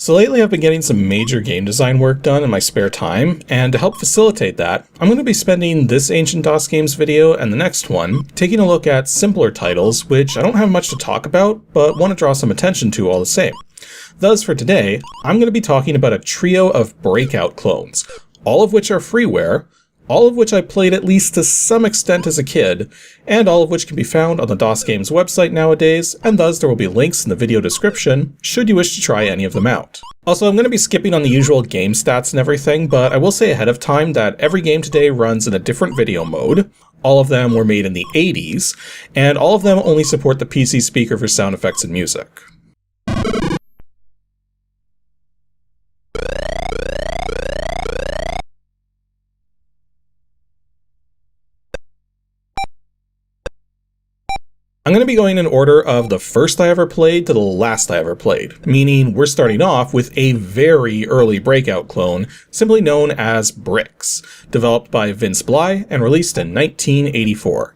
So lately I've been getting some major game design work done in my spare time, and to help facilitate that, I'm going to be spending this Ancient DOS Games video and the next one taking a look at simpler titles which I don't have much to talk about, but want to draw some attention to all the same. Thus for today, I'm going to be talking about a trio of Breakout clones, all of which are freeware, all of which I played at least to some extent as a kid, and all of which can be found on the DOS Games website nowadays, and thus there will be links in the video description should you wish to try any of them out. Also, I'm going to be skipping on the usual game stats and everything, but I will say ahead of time that every game today runs in a different video mode. All of them were made in the 80s, and all of them only support the PC speaker for sound effects and music. I'm going to be going in order of the first I ever played to the last I ever played, meaning we're starting off with a very early Breakout clone, simply known as Bricks, developed by Vince Bly and released in 1984.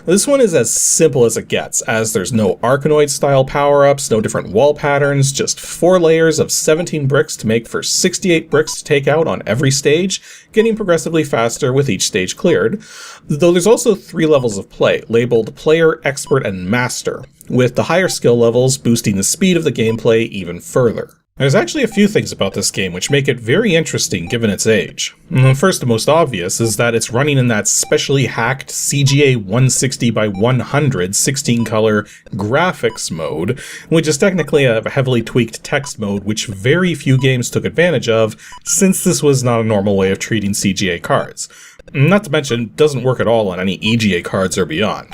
This one is as simple as it gets, as there's no Arkanoid style power-ups, no different wall patterns, just 4 layers of 17 bricks to make for 68 bricks to take out on every stage, getting progressively faster with each stage cleared, though there's also 3 levels of play, labeled Player, Expert, and Master, with the higher skill levels boosting the speed of the gameplay even further. There's actually a few things about this game which make it very interesting given its age. The first and most obvious is that it's running in that specially hacked CGA 160 by 100 16 color graphics mode, which is technically a heavily tweaked text mode which very few games took advantage of, since this was not a normal way of treating CGA cards. Not to mention, it doesn't work at all on any EGA cards or beyond.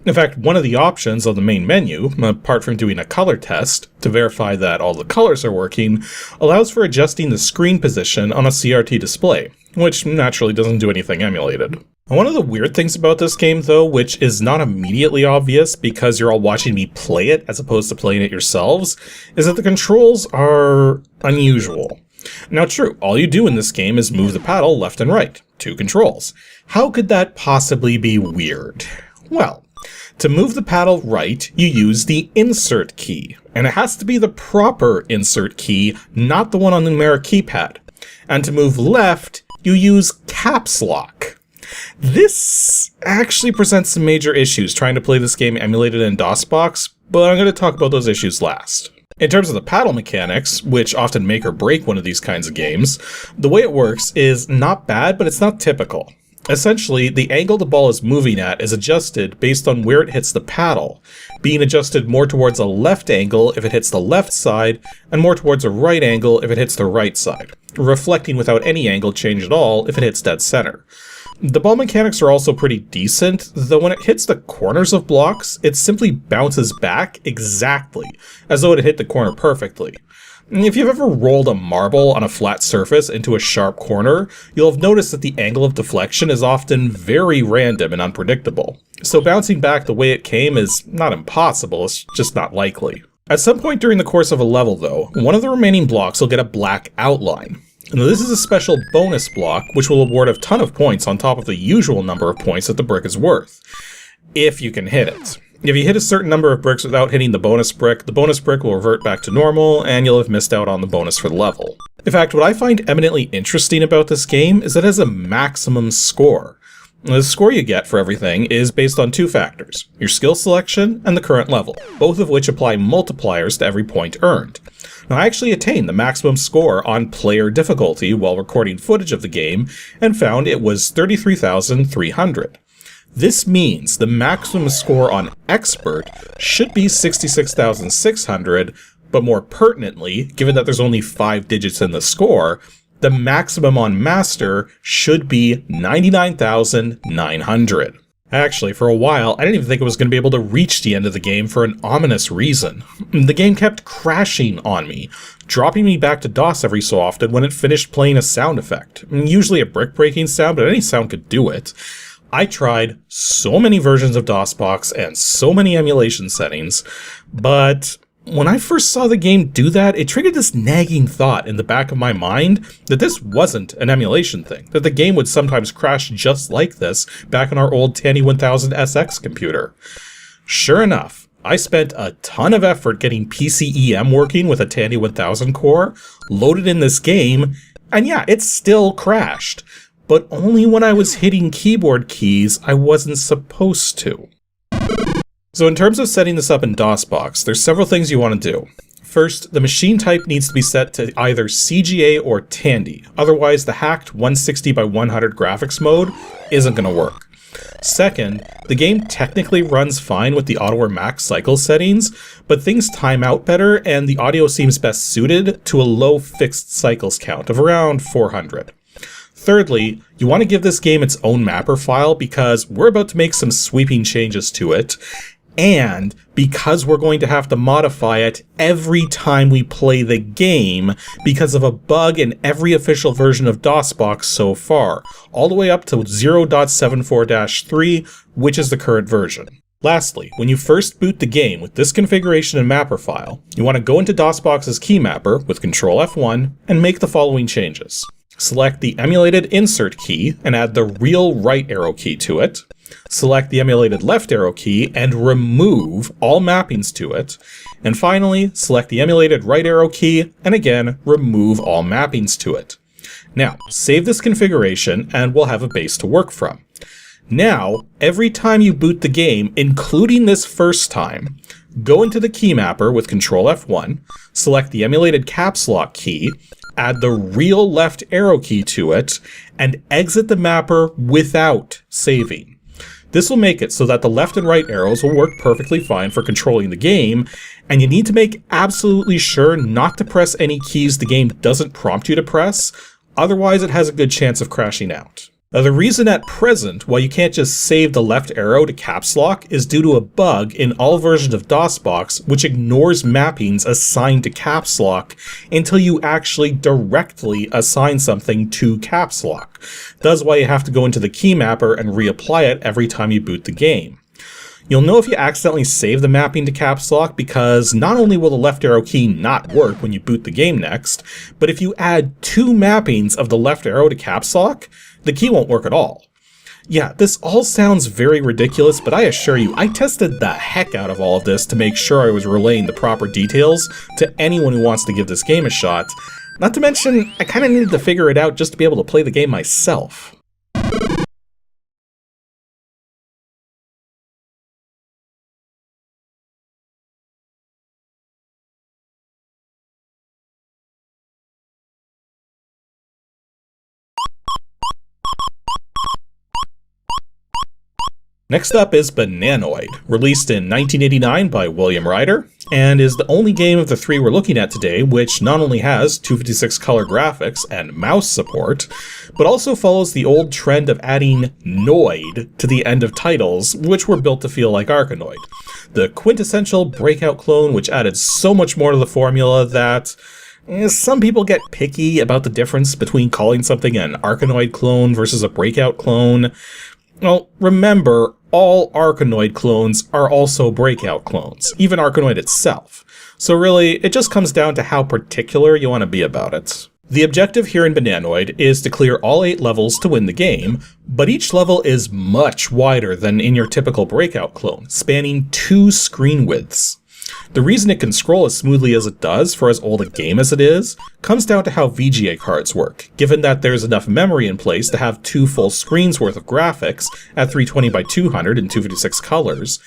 In fact, one of the options on the main menu, apart from doing a color test to verify that all the colors are working, allows for adjusting the screen position on a CRT display, which naturally doesn't do anything emulated. One of the weird things about this game, though, which is not immediately obvious because you're all watching me play it as opposed to playing it yourselves, is that the controls are unusual. Now true, all you do in this game is move the paddle left and right, 2 controls. How could that possibly be weird? Well, to move the paddle right, you use the insert key, and it has to be the proper insert key, not the one on the numeric keypad. And to move left, you use caps lock. This actually presents some major issues trying to play this game emulated in DOSBox, but I'm going to talk about those issues last. In terms of the paddle mechanics, which often make or break one of these kinds of games, the way it works is not bad, but it's not typical. Essentially, the angle the ball is moving at is adjusted based on where it hits the paddle, being adjusted more towards a left angle if it hits the left side, and more towards a right angle if it hits the right side, reflecting without any angle change at all if it hits dead center. The ball mechanics are also pretty decent, though when it hits the corners of blocks, it simply bounces back exactly, as though it hit the corner perfectly. If you've ever rolled a marble on a flat surface into a sharp corner, you'll have noticed that the angle of deflection is often very random and unpredictable. So bouncing back the way it came is not impossible, it's just not likely. At some point during the course of a level, though, one of the remaining blocks will get a black outline. Now this is a special bonus block which will award a ton of points on top of the usual number of points that the brick is worth, if you can hit it. If you hit a certain number of bricks without hitting the bonus brick will revert back to normal, and you'll have missed out on the bonus for the level. In fact, what I find eminently interesting about this game is that it has a maximum score. The score you get for everything is based on 2 factors, your skill selection and the current level, both of which apply multipliers to every point earned. Now, I actually attained the maximum score on player difficulty while recording footage of the game and found it was 33,300. This means the maximum score on expert should be 66,600, but more pertinently, given that there's only 5 digits in the score, the maximum on master should be 99,900. Actually, for a while, I didn't even think I was going to be able to reach the end of the game for an ominous reason. The game kept crashing on me, dropping me back to DOS every so often when it finished playing a sound effect. Usually a brick breaking sound, but any sound could do it. I tried so many versions of DOSBox and so many emulation settings, but when I first saw the game do that, it triggered this nagging thought in the back of my mind that this wasn't an emulation thing, that the game would sometimes crash just like this back on our old Tandy 1000 SX computer. Sure enough, I spent a ton of effort getting PCEM working with a Tandy 1000 core, loaded in this game, and yeah, it still crashed. But only when I was hitting keyboard keys I wasn't supposed to. So in terms of setting this up in DOSBox, there's several things you want to do. First, the machine type needs to be set to either CGA or Tandy, otherwise the hacked 160 by 100 graphics mode isn't going to work. Second, the game technically runs fine with the auto or max cycle settings, but things time out better and the audio seems best suited to a low fixed cycles count of around 400. Thirdly, you want to give this game its own mapper file because we're about to make some sweeping changes to it, and because we're going to have to modify it every time we play the game because of a bug in every official version of DOSBox so far, all the way up to 0.74-3, which is the current version. Lastly, when you first boot the game with this configuration and mapper file, you want to go into DOSBox's key mapper with Ctrl F1 and make the following changes. Select the emulated insert key and add the real right arrow key to it. Select the emulated left arrow key and remove all mappings to it. And finally, select the emulated right arrow key and again, remove all mappings to it. Now, save this configuration and we'll have a base to work from. Now, every time you boot the game, including this first time, go into the key mapper with Ctrl F1, select the emulated caps lock key, add the real left arrow key to it, and exit the mapper without saving. This will make it so that the left and right arrows will work perfectly fine for controlling the game, and you need to make absolutely sure not to press any keys the game doesn't prompt you to press, otherwise it has a good chance of crashing out. Now, the reason at present why you can't just save the left arrow to caps lock is due to a bug in all versions of DOSBox which ignores mappings assigned to caps lock until you actually directly assign something to caps lock. That's why you have to go into the key mapper and reapply it every time you boot the game. You'll know if you accidentally save the mapping to caps lock because not only will the left arrow key not work when you boot the game next, but if you add 2 mappings of the left arrow to caps lock, the key won't work at all. Yeah, this all sounds very ridiculous, but I assure you, I tested the heck out of all of this to make sure I was relaying the proper details to anyone who wants to give this game a shot. Not to mention, I kinda needed to figure it out just to be able to play the game myself. Next up is Bananoid, released in 1989 by William Rieder, and is the only game of the 3 we're looking at today which not only has 256 color graphics and mouse support, but also follows the old trend of adding Noid to the end of titles, which were built to feel like Arkanoid. The quintessential Breakout clone which added so much more to the formula that some people get picky about the difference between calling something an Arkanoid clone versus a Breakout clone. Well, remember, all Arkanoid clones are also Breakout clones, even Arkanoid itself. So really, it just comes down to how particular you want to be about it. The objective here in Bananoid is to clear all 8 levels to win the game, but each level is much wider than in your typical Breakout clone, spanning 2 screen widths. The reason it can scroll as smoothly as it does for as old a game as it is comes down to how VGA cards work, given that there's enough memory in place to have 2 full screens worth of graphics at 320 by 200 and 256 colors.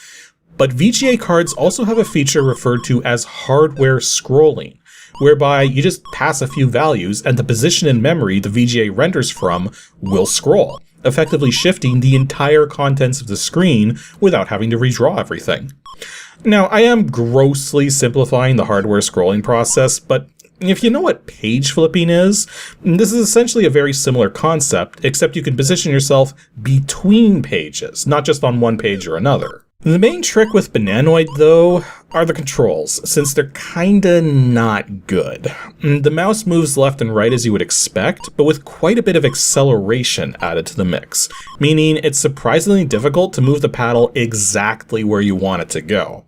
But VGA cards also have a feature referred to as hardware scrolling, whereby you just pass a few values and the position in memory the VGA renders from will scroll, effectively shifting the entire contents of the screen without having to redraw everything. Now, I am grossly simplifying the hardware scrolling process, but if you know what page flipping is, this is essentially a very similar concept, except you can position yourself between pages, not just on one page or another. The main trick with Bananoid, though, are the controls, since they're kinda not good. The mouse moves left and right as you would expect, but with quite a bit of acceleration added to the mix, meaning it's surprisingly difficult to move the paddle exactly where you want it to go.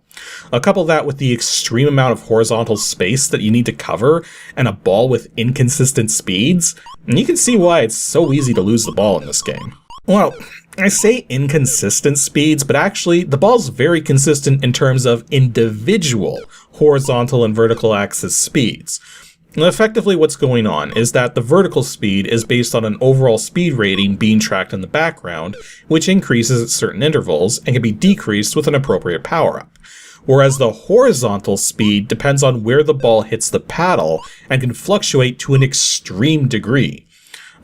Couple that with the extreme amount of horizontal space that you need to cover and a ball with inconsistent speeds, and you can see why it's so easy to lose the ball in this game. Well, I say inconsistent speeds, but actually the ball's very consistent in terms of individual horizontal and vertical axis speeds. And effectively what's going on is that the vertical speed is based on an overall speed rating being tracked in the background, which increases at certain intervals and can be decreased with an appropriate power-up. Whereas the horizontal speed depends on where the ball hits the paddle and can fluctuate to an extreme degree.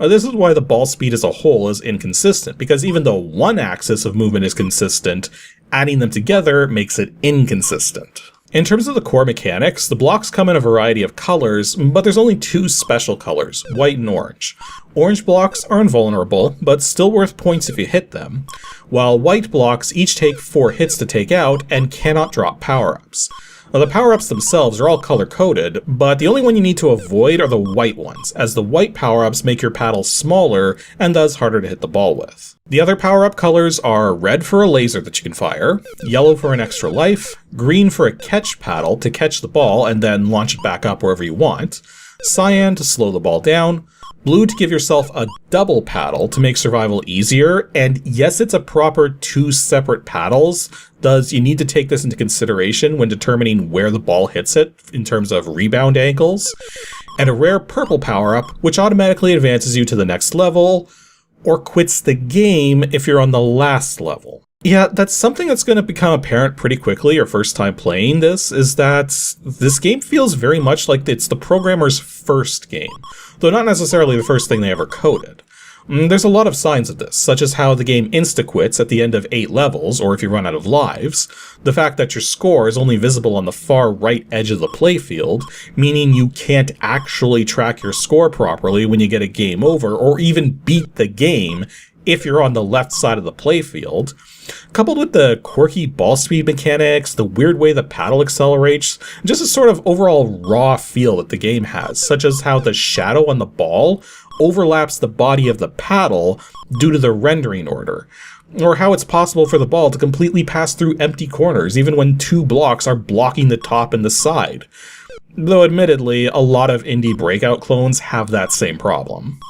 This is why the ball speed as a whole is inconsistent, because even though one axis of movement is consistent, adding them together makes it inconsistent. In terms of the core mechanics, the blocks come in a variety of colors, but there's only two special colors, white and orange. Orange blocks are invulnerable, but still worth points if you hit them, while white blocks each take 4 hits to take out and cannot drop power-ups. Now, the power-ups themselves are all color-coded, but the only one you need to avoid are the white ones, as the white power-ups make your paddle smaller and thus harder to hit the ball with. The other power-up colors are red for a laser that you can fire, yellow for an extra life, green for a catch paddle to catch the ball and then launch it back up wherever you want, cyan to slow the ball down, blue to give yourself a double paddle to make survival easier, and yes, it's a proper 2 separate paddles, thus you need to take this into consideration when determining where the ball hits it in terms of rebound angles, and a rare purple power-up which automatically advances you to the next level, or quits the game if you're on the last level. Yeah, that's something that's going to become apparent pretty quickly your first time playing this, is that this game feels very much like it's the programmer's first game, though not necessarily the first thing they ever coded. There's a lot of signs of this, such as how the game insta-quits at the end of 8 levels, or if you run out of lives, the fact that your score is only visible on the far right edge of the playfield, meaning you can't actually track your score properly when you get a game over, or even beat the game if you're on the left side of the playfield. Coupled with the quirky ball speed mechanics, the weird way the paddle accelerates, just a sort of overall raw feel that the game has, such as how the shadow on the ball overlaps the body of the paddle due to the rendering order, or how it's possible for the ball to completely pass through empty corners even when 2 blocks are blocking the top and the side. Though admittedly, a lot of indie Breakout clones have that same problem.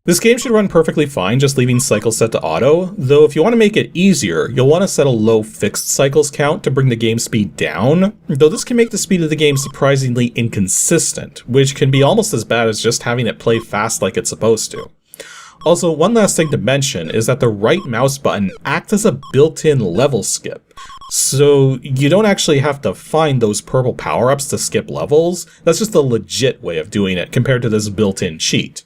This game should run perfectly fine just leaving cycles set to auto, though if you want to make it easier, you'll want to set a low fixed cycles count to bring the game speed down, though this can make the speed of the game surprisingly inconsistent, which can be almost as bad as just having it play fast like it's supposed to. Also, one last thing to mention is that the right mouse button acts as a built-in level skip, so you don't actually have to find those purple power-ups to skip levels. That's just a legit way of doing it compared to this built-in cheat.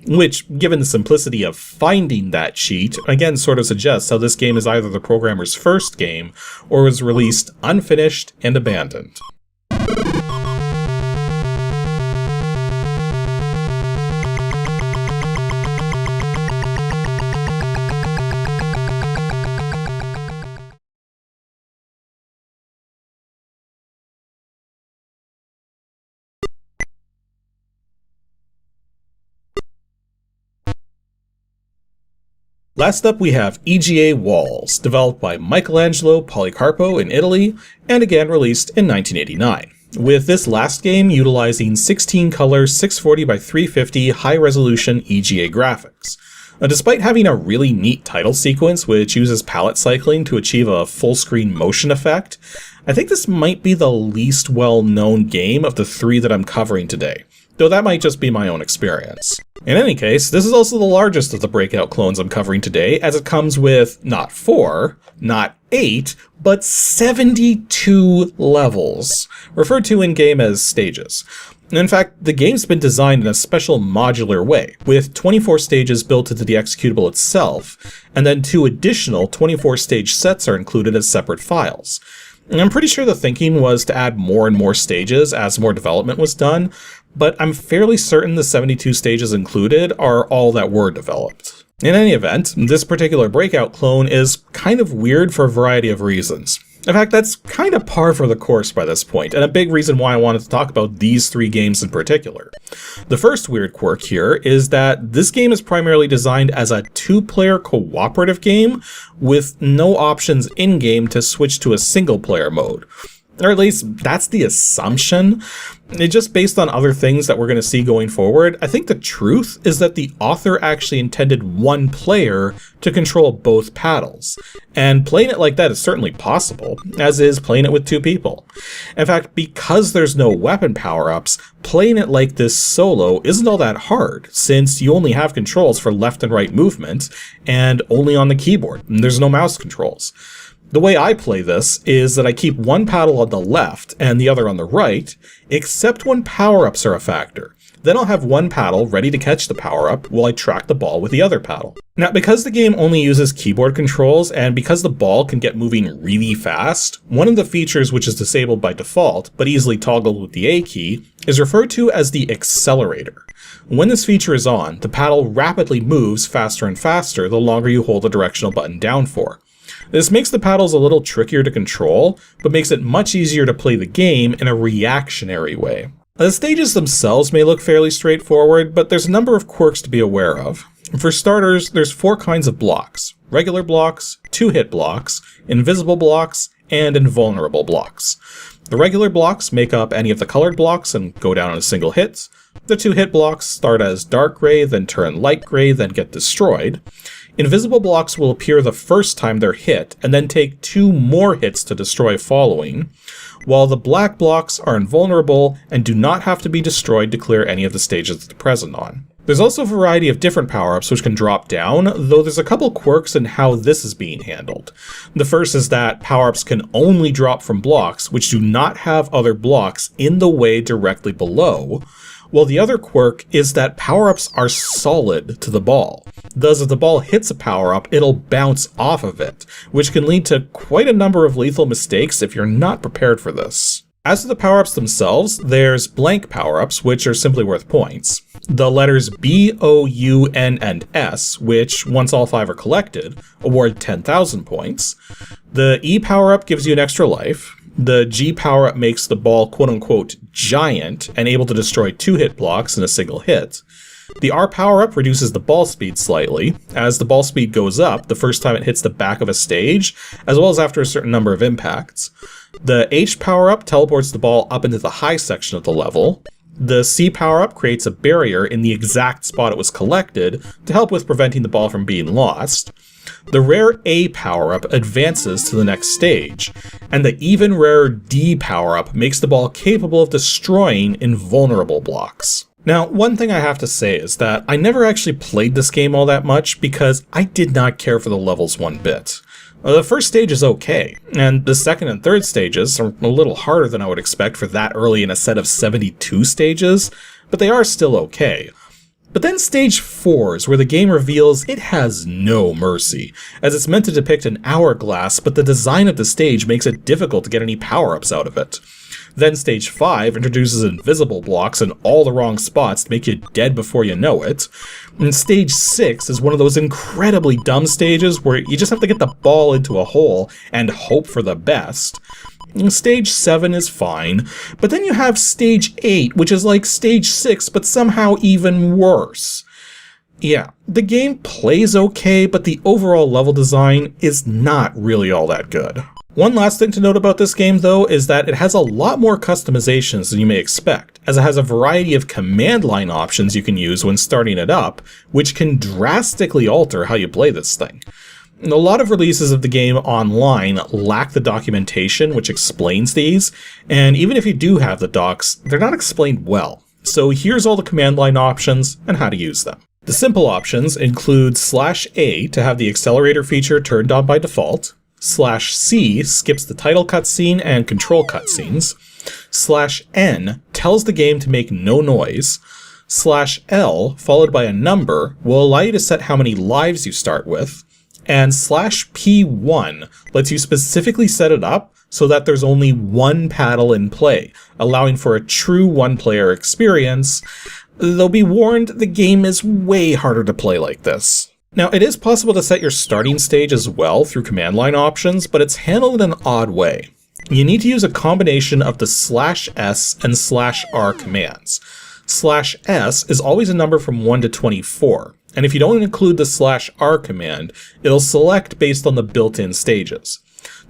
Which, given the simplicity of finding that cheat, again sort of suggests how this game is either the programmer's first game, or was released unfinished and abandoned. Last up we have EGAWalls, developed by Michelangelo Policarpo in Italy, and again released in 1989. With this last game utilizing 16 color 640 by 350 high-resolution EGA graphics. Despite having a really neat title sequence which uses palette cycling to achieve a full-screen motion effect, I think this might be the least well-known game of the 3 that I'm covering today, though that might just be my own experience. In any case, this is also the largest of the Breakout clones I'm covering today, as it comes with not 4, not 8, but 72 levels, referred to in-game as stages. In fact, the game's been designed in a special modular way, with 24 stages built into the executable itself, and then 2 additional 24-stage sets are included as separate files. And I'm pretty sure the thinking was to add more and more stages as more development was done, but I'm fairly certain the 72 stages included are all that were developed. In any event, this particular Breakout clone is kind of weird for a variety of reasons. In fact, that's kind of par for the course by this point, and a big reason why I wanted to talk about these 3 games in particular. The first weird quirk here is that this game is primarily designed as a 2-player cooperative game with no options in-game to switch to a single-player mode, Or at least that's the assumption. Just based on other things that we're going to see going forward, I think the truth is that the author actually intended one player to control both paddles. And playing it like that is certainly possible, as is playing it with two people. In fact, because there's no weapon power-ups, playing it like this solo isn't all that hard, since you only have controls for left and right movement, and only on the keyboard, and there's no mouse controls. The way I play this is that I keep one paddle on the left and the other on the right, except when power-ups are a factor. Then I'll have one paddle ready to catch the power-up while I track the ball with the other paddle. Now, because the game only uses keyboard controls, and because the ball can get moving really fast, one of the features which is disabled by default, but easily toggled with the A key, is referred to as the accelerator. When this feature is on, the paddle rapidly moves faster and faster the longer you hold the directional button down for. This makes the paddles a little trickier to control, but makes it much easier to play the game in a reactionary way. The stages themselves may look fairly straightforward, but there's a number of quirks to be aware of. For starters, there's 4 kinds of blocks: regular blocks, 2-hit blocks, invisible blocks, and invulnerable blocks. The regular blocks make up any of the colored blocks and go down in a single hit. The 2-hit blocks start as dark gray, then turn light gray, then get destroyed. Invisible blocks will appear the first time they're hit, and then take 2 more hits to destroy following, while the black blocks are invulnerable and do not have to be destroyed to clear any of the stages that they're present on. There's also a variety of different power-ups which can drop down, though there's a couple quirks in how this is being handled. The first is that power-ups can only drop from blocks which do not have other blocks in the way directly below, while the other quirk is that power-ups are solid to the ball. Thus, if the ball hits a power-up, it'll bounce off of it, which can lead to quite a number of lethal mistakes if you're not prepared for this. As for the power-ups themselves, there's blank power-ups, which are simply worth points. The letters B, O, U, N, and S, which, once all 5 are collected, award 10,000 points. The E power-up gives you an extra life. The G power-up makes the ball quote-unquote giant and able to destroy 2-hit blocks in a single hit. The R power-up reduces the ball speed slightly. As the ball speed goes up the first time it hits the back of a stage, as well as after a certain number of impacts. The H power-up teleports the ball up into the high section of the level. The C power-up creates a barrier in the exact spot it was collected to help with preventing the ball from being lost. The rare A power-up advances to the next stage, and the even rarer D power-up makes the ball capable of destroying invulnerable blocks. Now, one thing I have to say is that I never actually played this game all that much because I did not care for the levels one bit. The first stage is okay, and the second and third stages are a little harder than I would expect for that early in a set of 72 stages, but they are still okay. But then stage 4 is where the game reveals it has no mercy, as it's meant to depict an hourglass, but the design of the stage makes it difficult to get any power-ups out of it. Then stage 5 introduces invisible blocks in all the wrong spots to make you dead before you know it. And stage 6 is one of those incredibly dumb stages where you just have to get the ball into a hole and hope for the best. And stage 7 is fine, but then you have stage 8, which is like stage 6, but somehow even worse. Yeah, the game plays okay, but the overall level design is not really all that good. One last thing to note about this game, though, is that it has a lot more customizations than you may expect, as it has a variety of command line options you can use when starting it up, which can drastically alter how you play this thing. A lot of releases of the game online lack the documentation which explains these, and even if you do have the docs, they're not explained well. So here's all the command line options and how to use them. The simple options include /A to have the accelerator feature turned on by default, /C skips the title cutscene and control cutscenes, /N tells the game to make no noise, /L followed by a number will allow you to set how many lives you start with, and /P1 lets you specifically set it up so that there's only one paddle in play, allowing for a true one-player experience, though be warned, the game is way harder to play like this. Now, it is possible to set your starting stage as well through command line options, but it's handled in an odd way. You need to use a combination of the /S and /R commands. /S is always a number from 1 to 24, and if you don't include the /R command, it'll select based on the built-in stages.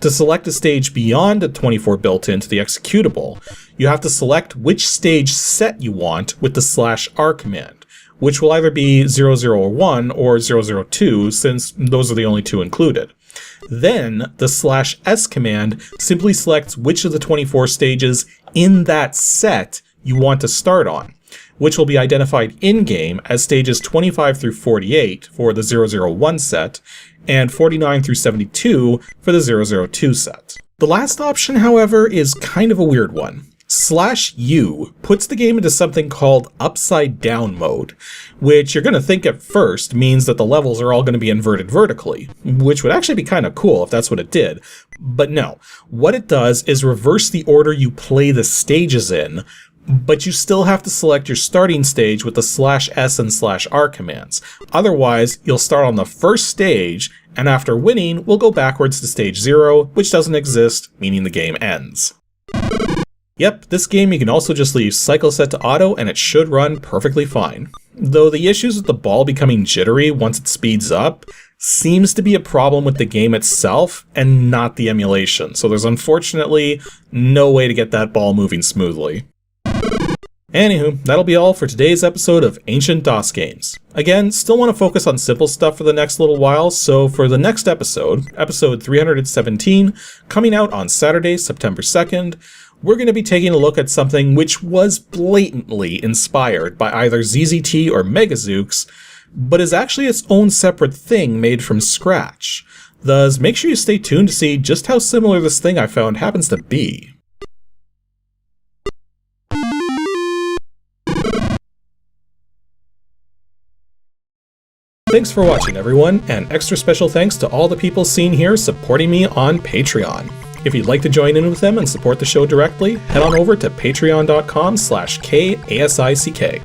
To select a stage beyond the 24 built into the executable, you have to select which stage set you want with the /r command, which will either be 001 or 002 since those are the only two included. Then the /s command simply selects which of the 24 stages in that set you want to start on, which will be identified in-game as stages 25 through 48 for the 001 set, and 49 through 72 for the 002 set. The last option, however, is kind of a weird one. /u puts the game into something called upside down mode, which you're going to think at first means that the levels are all going to be inverted vertically, which would actually be kind of cool if that's what it did. But no, what it does is reverse the order you play the stages in, but you still have to select your starting stage with the /s and /r commands. Otherwise, you'll start on the first stage, and after winning, we'll go backwards to stage 0, which doesn't exist, meaning the game ends. Yep, this game you can also just leave cycle set to auto and it should run perfectly fine. Though the issues with the ball becoming jittery once it speeds up seems to be a problem with the game itself and not the emulation, so there's unfortunately no way to get that ball moving smoothly. Anywho, that'll be all for today's episode of Ancient DOS Games. Again, still want to focus on simple stuff for the next little while, so for the next episode, episode 317, coming out on Saturday, September 2nd, we're going to be taking a look at something which was blatantly inspired by either ZZT or Megazooks, but is actually its own separate thing made from scratch. Thus, make sure you stay tuned to see just how similar this thing I found happens to be. Thanks for watching, everyone, and extra special thanks to all the people seen here supporting me on Patreon. If you'd like to join in with them and support the show directly, head on over to patreon.com/KASICK.